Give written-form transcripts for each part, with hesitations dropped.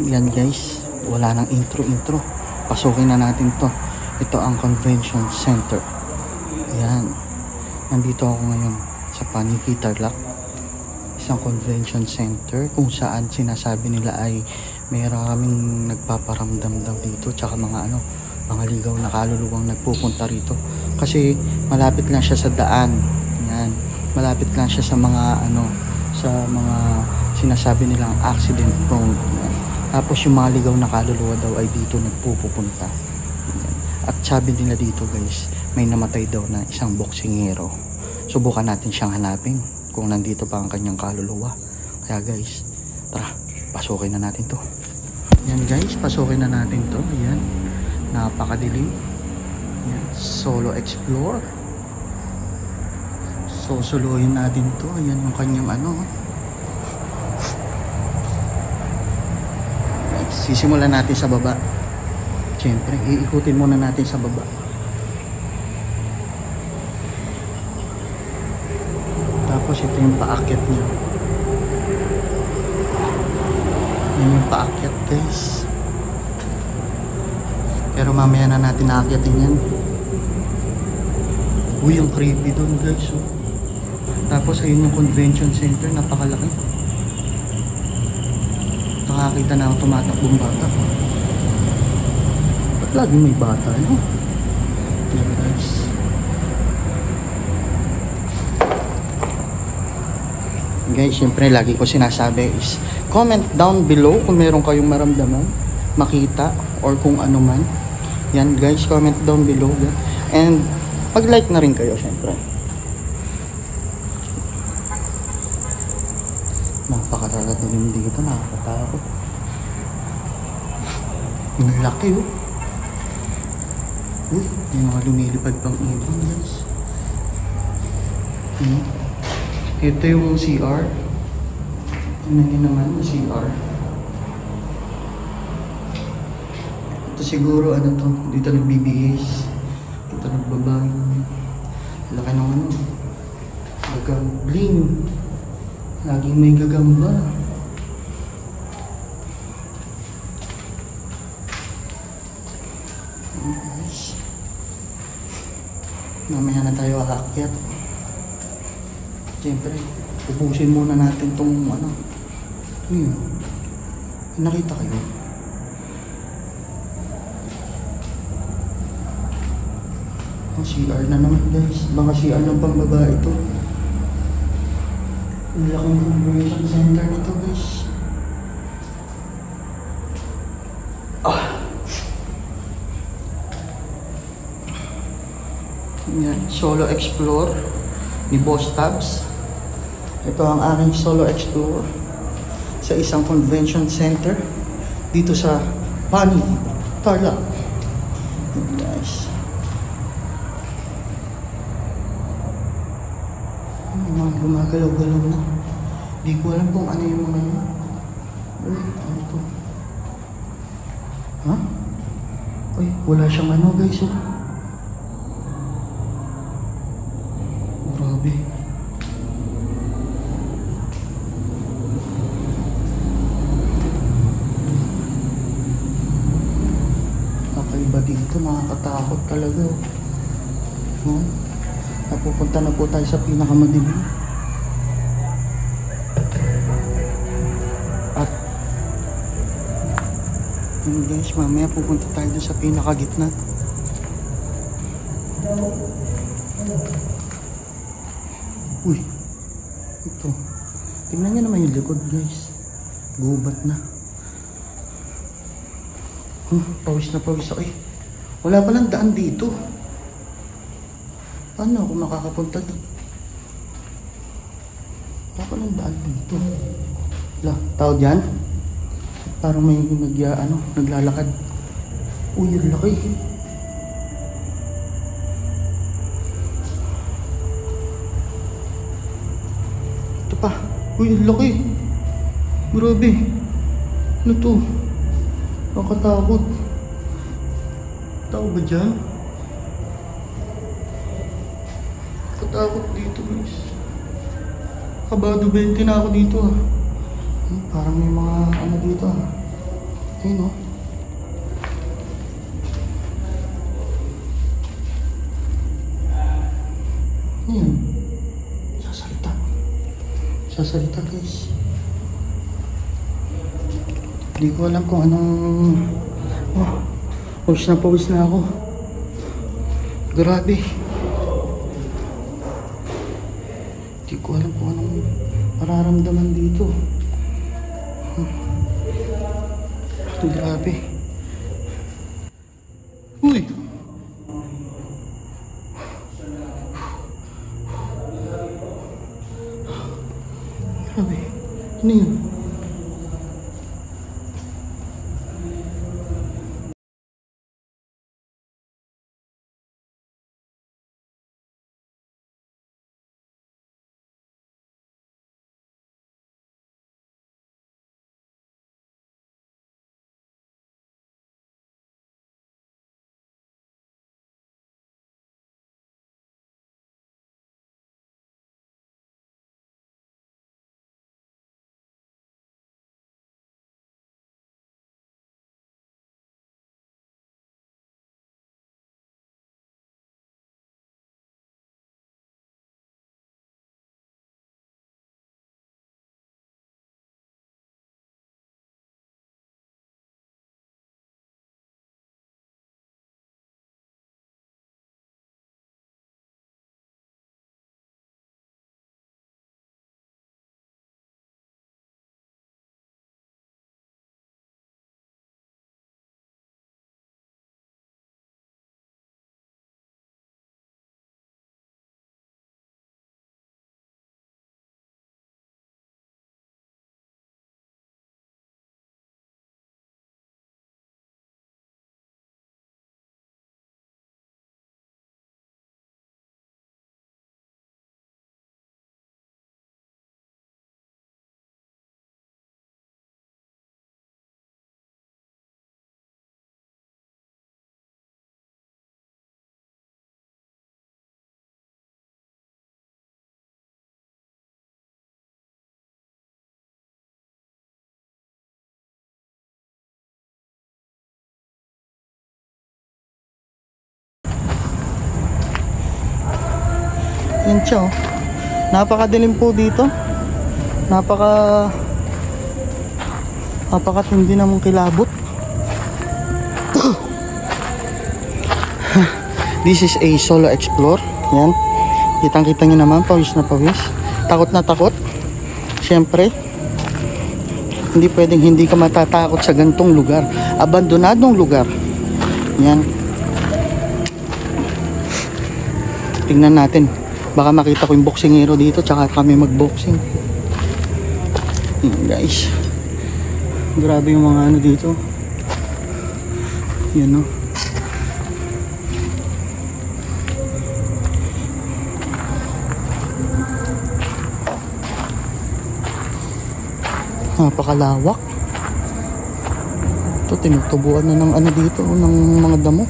Yan guys, wala nang intro. Pasukin na natin to. Ito ang convention center. Yan. Nandito ako ngayon sa Paniki Tarlac. Isang convention center kung saan sinasabi nila ay mayroon kaming nagpaparamdam daw dito. Tsaka mga ligaw na kaluluwang nagpupunta rito. Kasi malapit lang siya sa daan. Yan. Malapit lang siya sa mga sinasabi nilang accident prone. Yan. Tapos yung mga ligaw na kaluluwa daw ay dito nagpupunta. Yan. At sabi nila dito guys, may namatay daw na isang boksingero. Subukan natin siyang hanapin kung nandito pa ang kanyang kaluluwa. Kaya guys, tara, pasukin na natin to. Yan guys, pasukin na natin to. Yan. Napakadilim. Yan. Solo explore. Suluhin natin to. Ayan yung kanyang sisimulan natin sa baba. Siyempre, iikutin muna natin sa baba. Tapos ito yung paakyat niya. Yan yung paakyat guys. Pero mamaya na natin naakyatin yan. Uy, ang creepy doon guys. Oh. Tapos ayun yung convention center, napakalaki. Nakakita na ako tumatakbong bata. Ba't lagi may bata, no? Yan guys. Guys, syempre lagi ko sinasabi is comment down below kung meron kayong maramdaman, makita, or kung ano man. Yan guys, comment down below. And pag-like na rin kayo syempre. Napakadilim dito, nakakatakot. Ang laki oh. Uy, may mga lumilipad pang ibon guys. Ito yung CR. Tingnan nyo naman yung CR. Ito siguro to, dito nagbibihis. Dito nagbabay. Laki ng gagambling. Laging may gagamba. Guys. Mamaya na tayo aakyat. Siyempre, ubusin muna natin tong yun. Nakita kayo? Ang CR na naman guys. Baka CR ng pambabae ito. Ang laking convention center nito guys. Yan, solo explore ni Boss Tabs. Ito ang aking solo explore sa isang convention center dito sa Paniki Tarlac. Guys. Mga gumagalaw-galaw na. Di ko alam kung ano yung mga yun. Uy, ano ito? Ha? Uy, wala siyang guys oh. Grabe. Kakaiba dito, nakakatakot talaga oh. Napupunta na po tayo sa pinakamadilim. At yun guys, mamaya pupunta tayo doon sa pinakagitna. Uy, ito. Tingnan nyo naman yung likod guys. Gubat na. Pawis na pawis ako eh. Wala palang daan dito. Paano ako makakapunta doon? Wala palang daan dito. Wala, tao dyan? Parang may naglalakad. Uy, yung laki. Ito pa. Uy, yung laki. Grabe. Ano to? Nakatakot. Tao ba dyan? Nakatakot dito guys. Kabado 20 na ako dito ah. Parang may mga dito ah. Ayun o. Ayun. Sasalita. Sasalita guys. Hindi ko alam kung anong... Oh, pawis na ako. Grabe. Hindi ko alam kung anong mararamdaman dito. Grabe. Uy! Grabe. Ano yun? Yan siya oh. Napakadilim po dito. Napakatindi namang kilabot. This is a solo explore. Yan. Kitang-kita nyo naman, pawis na pawis. Takot na takot. Siyempre, hindi pwedeng hindi ka matatakot sa gantong lugar. Abandonadong lugar. Yan. Tingnan natin. Baka makita ko yung boxingero dito, tsaka kami magboxing. Yan guys. Grabe yung mga ano dito. Yan o. Napakalawak. Ito, tinutubuan na ng ano dito, ng mga damo.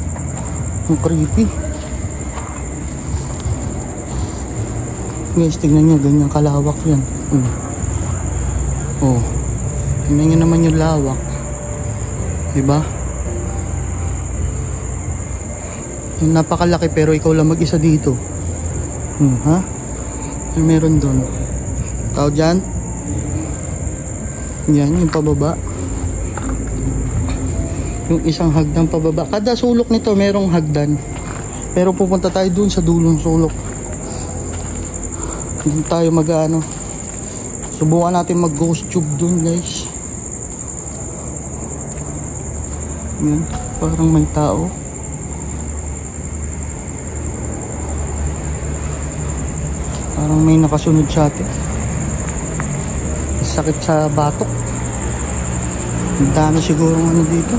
Ang creepy. Guys, tignan nyo, ganyan kalawak yan. Oh, tignan nyo naman yung lawak. Diba? Yung napakalaki pero ikaw lang mag-isa dito. Ha? Ano meron doon? Tao dyan? Yan, yung pababa. Yung isang hagdan pababa. Kada sulok nito merong hagdan. Pero pupunta tayo dun sa dulong sulok. Hindi tayo mag-ano. Subukan natin mag ghost tube dun guys. Yan, parang may tao. Parang may nakasunod sa atin. Sakit sa batok. Ang dami siguro ano dito.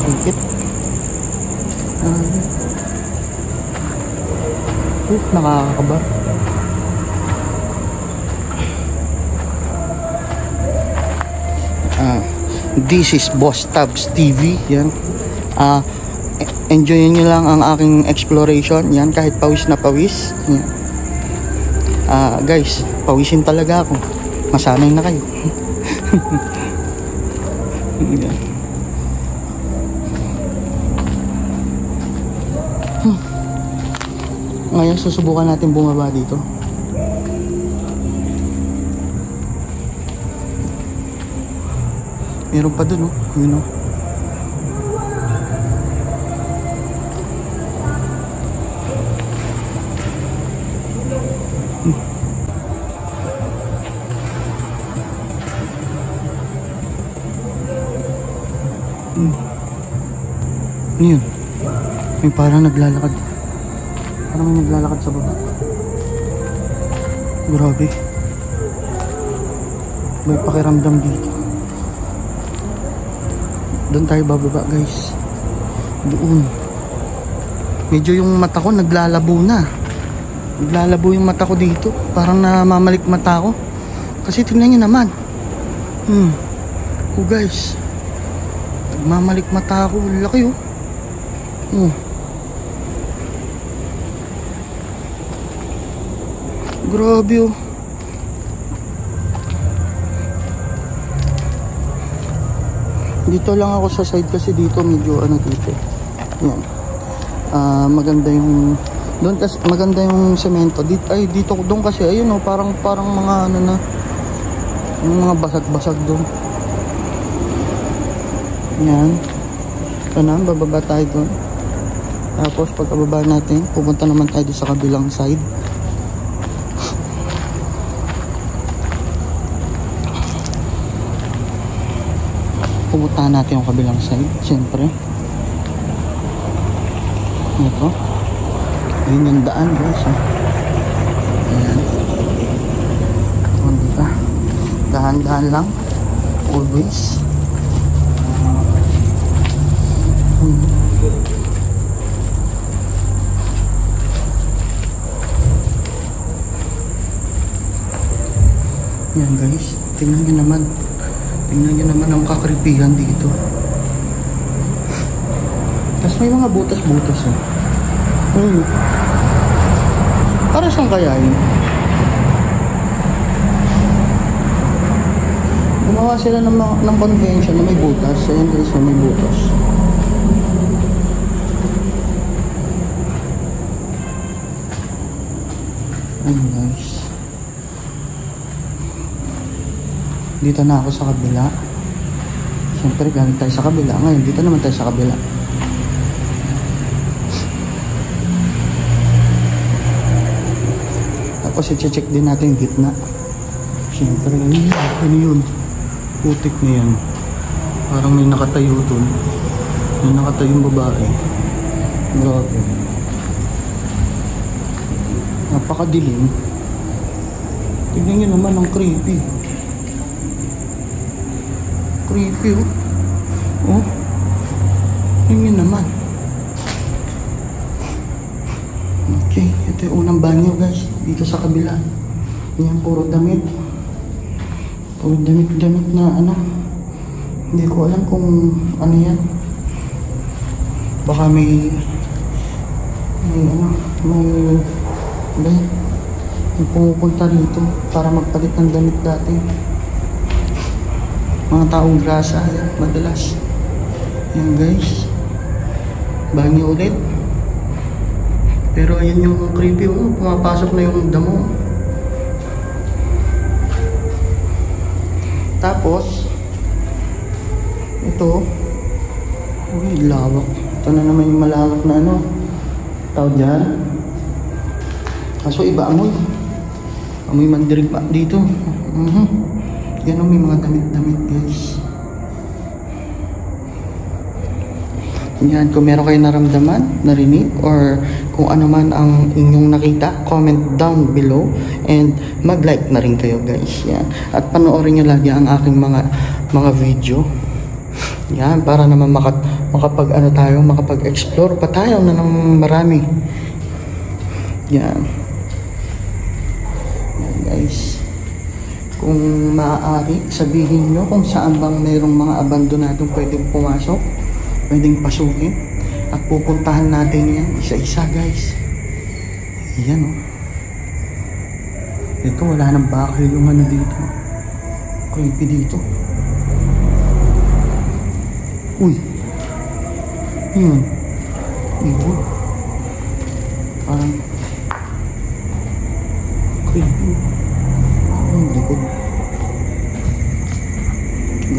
Sakit. Nakakakaba. This is Boss Tabs TV. Yan. Enjoyin nyo lang ang aking exploration. Yan, kahit pawis na pawis. Yan. Guys, pawisin talaga ako. Masanay na kayo. Yan. Ngayon susubukan natin bumaba dito. Meron pa dun, oh. Yun, oh. Ano yun? May parang naglalakad. Parang may naglalakad sa baba. Grabe. May pakiramdam dito. Doon tayo bababa, guys. Doon. Medyo yung mata ko naglalabo na. Naglalabo yung mata ko dito. Parang namamalik mata ko. Kasi tingnan nyo naman. Oh, guys. Nagmamalik mata ko. Laki, oh. Grabe, oh. Dito lang ako sa side kasi dito medyo ano dito. Yan. Maganda yung doon kasi maganda yung semento. Dito doon kasi ayun, oh, parang mga ano na yung mga basag-basag doon. Yan. Ito na, bababa tayo doon. Tapos pagkababa natin, pupunta naman tayo sa kabilang side. Pupuntahan natin yung kabilang side, siyempre. Ito. Yun yung daan, guys. Ayan. Diba? Dahan-dahan lang. Always. Yan, guys. Tingnan nyo naman. Tingnan nyo naman ang kakripihan dito. Tapos may mga butas-butas, eh. Para saan kaya yun? Gumawa sila ng convention na may butas. Ayan, guys, may butas. Ayan, guys. Dito na ako sa kabila. Siyempre galing tayo sa kabila. Ngayon dito naman tayo sa kabila. Tapos i-check din natin yung gitna. Siyempre ano yun? Putik na yan. Parang may nakatayo dun. May nakatayong babae. Grabe. Napakadilim. Tignan nyo naman ang creepy. Creepy, oh. Oh. Yun naman. Okay, ito yung unang banyo, guys. Dito sa kabila. Yan, puro damit. Puro damit na ano. Hindi ko alam kung ano yan. Baka may pumupunta rito para magpalit ng damit dati. Mga taong grasa, madalas. Yan, guys. Banyo ulit. Pero ayan yung creepy, oh. Pumapasok na yung damo. Tapos ito, uy, lawak. Ito na naman yung malawak na ano, tawag dyan. Kaso iba amoy. Amoy mandirig pa dito. Yan, may mga damit-damit, guys. Yan, kung meron kayo naramdaman, narinig, or kung ano man ang inyong nakita, comment down below and mag-like na rin kayo, guys. Yan. At panoorin nyo lagi ang aking mga video. Yan, para naman makapag-explore pa tayo na ng marami. Yan. Yan, guys. Kung maaari, sabihin nyo kung saan bang mayroong mga abandonadong pwedeng pumasok, pwedeng pasukin, at pupuntahan natin yan isa-isa, guys. Yan, oh. Ito, wala nang bakil yung ano dito. Creepy dito. Uy. Yun. Ibon. Parang creepy. Ang likod.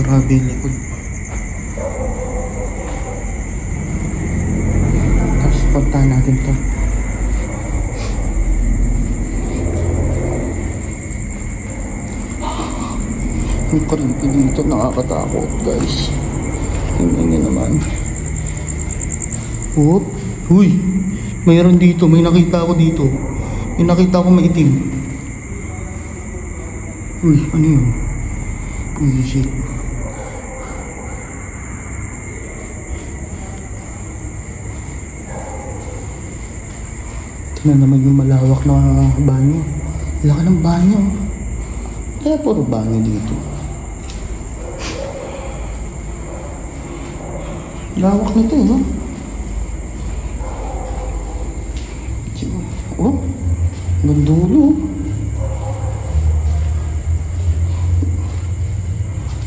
Grabe yung likod. Tapos puntahan natin to. Ang creepy dito, nakakatakot guys. Tingnan nyo naman. Oh, uy, mayroon dito, may nakita ako dito. May nakita ako maitim. Uy, ano yun? Uy, shit. Tingnan naman yung malawak na banyo. Laki ng banyo. Kaya puro banyo dito. Lawak nito eh, no? Oh, bandulo.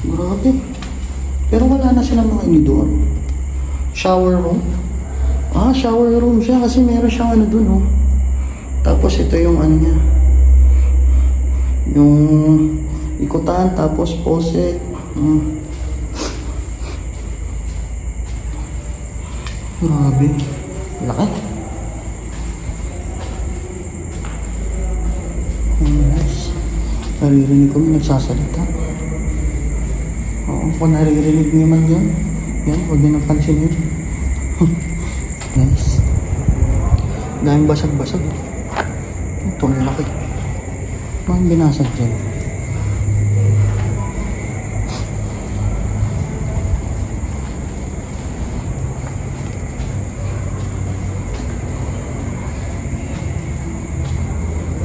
Grabe. Pero wala na silang mga inidor. Shower room. Ah, shower room siya kasi meron siyang ano dun, oh. Tapos ito yung ano niya. Yung ikutan, tapos poset. Grabe. Laki. Nice. Naririnig ko may nagsasalita. Oo, kung naririnig niyo man yan, yan, huwag niyo napansin yun. Nice. Daming basag-basag. Ito, ang laki. Mga binasag dyan.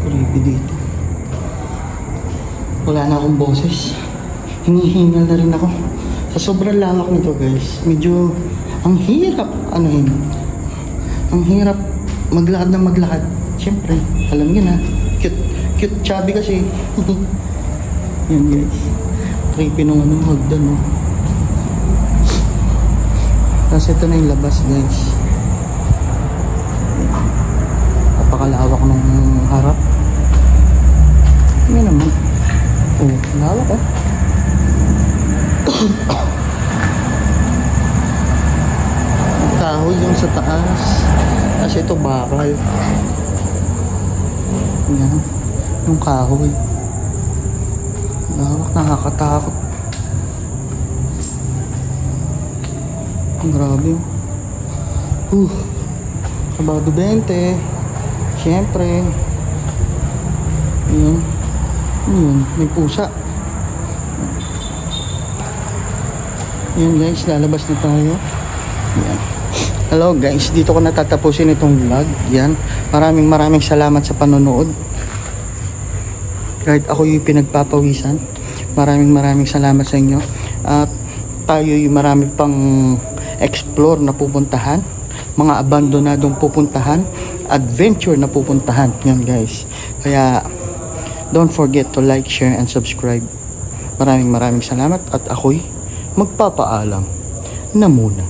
Creepy dito. Wala na akong boses. Hinihingal na rin ako. Sa sobrang lawak nito guys, medyo ang hirap anuhin. Ang hirap maglakad na maglakad. Siyempre, alam niyo na. Cute chubby kasi. Yan guys. Creepy nung anong hagdan, no. Tapos ito na yung labas guys. Napakalawak ng harap. Yan naman. Oh, lawak eh. Kahoy yung sa taas. Kasi ito bakal. Yan. Yung kahoy. Lawak, nakakatakot. Grabe. Kabado 20. Siyempre. Yan. Yun, may pusa. Yan guys, lalabas na tayo. Yan. Hello guys, dito ko natatapusin itong vlog. Yan. Maraming salamat sa panonood. Kahit ako yung pinagpapawisan. Maraming salamat sa inyo. At tayo yung marami pang explore na pupuntahan. Mga abandonadong pupuntahan. Adventure na pupuntahan. Yan guys. Kaya don't forget to like, share, and subscribe. Maraming salamat at ako'y magpapaalam na muna.